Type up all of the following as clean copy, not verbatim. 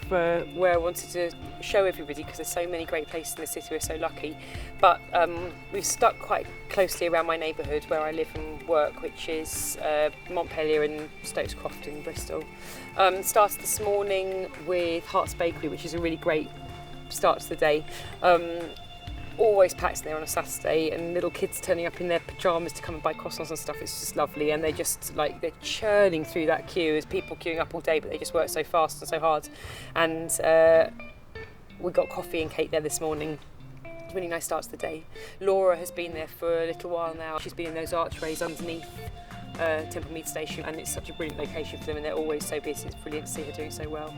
for where I wanted to show everybody, because there's so many great places in the city. We're so lucky, but we've stuck quite closely around my neighbourhood where I live and work, which is Montpelier and Stokes-Croft in Bristol. Started this morning with Hart's Bakery, which is a really great start to the day. Always packed in there on a Saturday, and little kids turning up in their pyjamas to come and buy croissants and stuff. It's just lovely, and they're just like, they're churning through that queue. There's people queuing up all day, but they just work so fast and so hard. And we got coffee and cake there this morning. Really nice start to the day. Laura has been there for a little while now. She's been in those archways underneath Temple Mead Station, and it's such a brilliant location for them, and they're always so busy. It's brilliant to see her doing so well.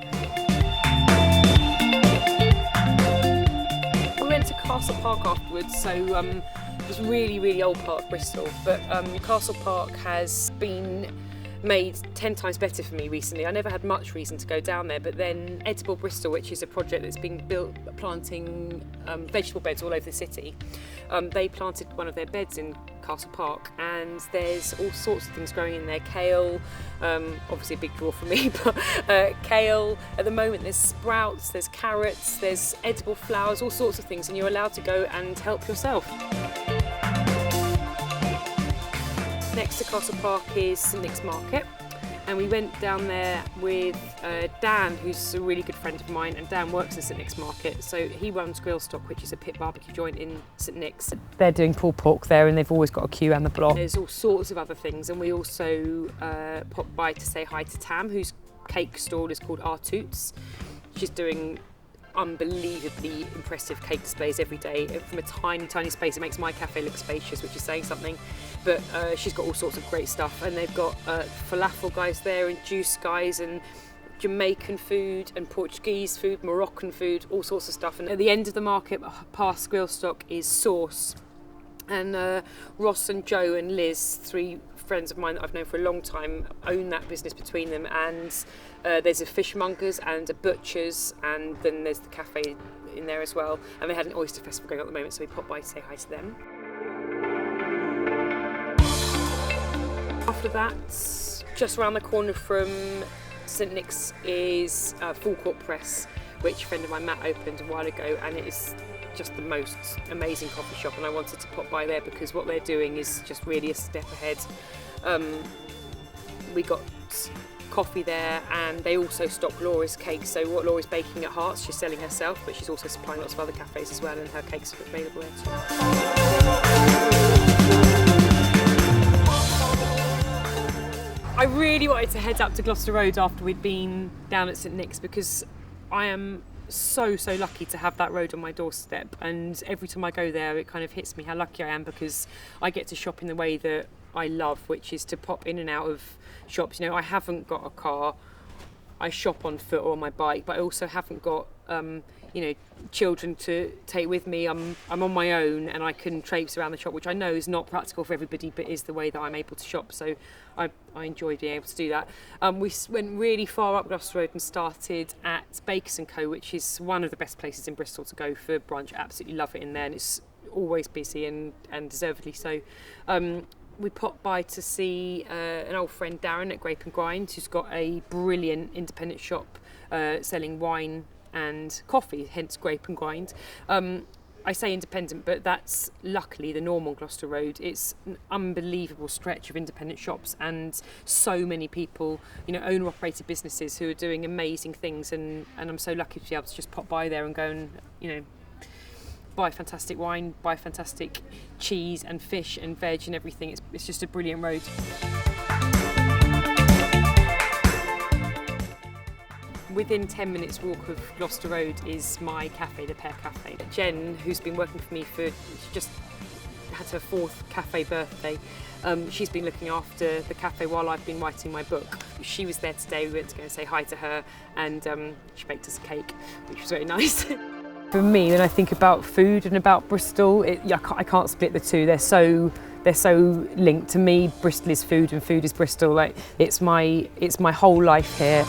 We went to Castle Park afterwards, so it was really old part of Bristol, but Castle Park has been made 10 times better for me recently. I never had much reason to go down there, but then Edible Bristol, which is a project that's been built planting vegetable beds all over the city, they planted one of their beds in Castle Park, and there's all sorts of things growing in there. Kale, obviously a big draw for me, but kale. At the moment there's sprouts, there's carrots, there's edible flowers, all sorts of things, and you're allowed to go and help yourself. Next to Castle Park is St Nick's Market, and we went down there with Dan, who's a really good friend of mine, and Dan works in St Nick's Market, so he runs Grillstock, which is a pit barbecue joint in St Nick's. They're doing pulled pork there, and they've always got a queue around the block. There's all sorts of other things, and we also popped by to say hi to Tam, whose cake stall is called Our Toots. She's doing unbelievably impressive cake displays every day from a tiny space. It makes my cafe look spacious, which is saying something, but she's got all sorts of great stuff, and they've got falafel guys there, and juice guys, and Jamaican food and Portuguese food, Moroccan food, all sorts of stuff. And at the end of the market past Grillstock is Sauce, and Ross and Joe and Liz, 3 friends of mine that I've known for a long time, own that business between them, and there's a fishmongers and a butcher's, and then there's the cafe in there as well, and they had an oyster festival going on at the moment, so we popped by to say hi to them. After that, just around the corner from St Nick's is Full Court Press, which a friend of mine Matt opened a while ago, and it is just the most amazing coffee shop, and I wanted to pop by there because what they're doing is just really a step ahead. We got coffee there, and they also stock Laura's cakes, so what Laura's baking at Hart's she's selling herself, but she's also supplying lots of other cafes as well, and her cakes are available there too. I really wanted to head up to Gloucester Road after we'd been down at St Nick's, because I am so lucky to have that road on my doorstep, and every time I go there it kind of hits me how lucky I am, because I get to shop in the way that I love, which is to pop in and out of shops. You know, I haven't got a car, I shop on foot or on my bike, but I also haven't got children to take with me. I'm on my own, and I can traipse around the shop, which I know is not practical for everybody, but is the way that I'm able to shop, so I enjoy being able to do that. We went really far up Gloucester Road and started at Bakers & Co, which is one of the best places in Bristol to go for brunch. Absolutely love it in there, and it's always busy, and deservedly so. We popped by to see an old friend Darren at Grape and Grind, who's got a brilliant independent shop selling wine and coffee, hence Grape and Grind. I say independent, but that's luckily the norm on Gloucester Road. It's an unbelievable stretch of independent shops, and so many people, owner-operated businesses who are doing amazing things, and I'm so lucky to be able to just pop by there and go and, buy fantastic wine, buy fantastic cheese and fish and veg and everything. It's just a brilliant road. Within 10 minutes walk of Gloucester Road is my cafe, the Pear Café. Jen, who's been working for me she just had her 4th cafe birthday. She's been looking after the cafe while I've been writing my book. She was there today. We went to go and say hi to her, and she baked us a cake, which was very nice. For me, when I think about food and about Bristol, I can't split the two. They're so linked. To me, Bristol is food and food is Bristol. Like it's my whole life here.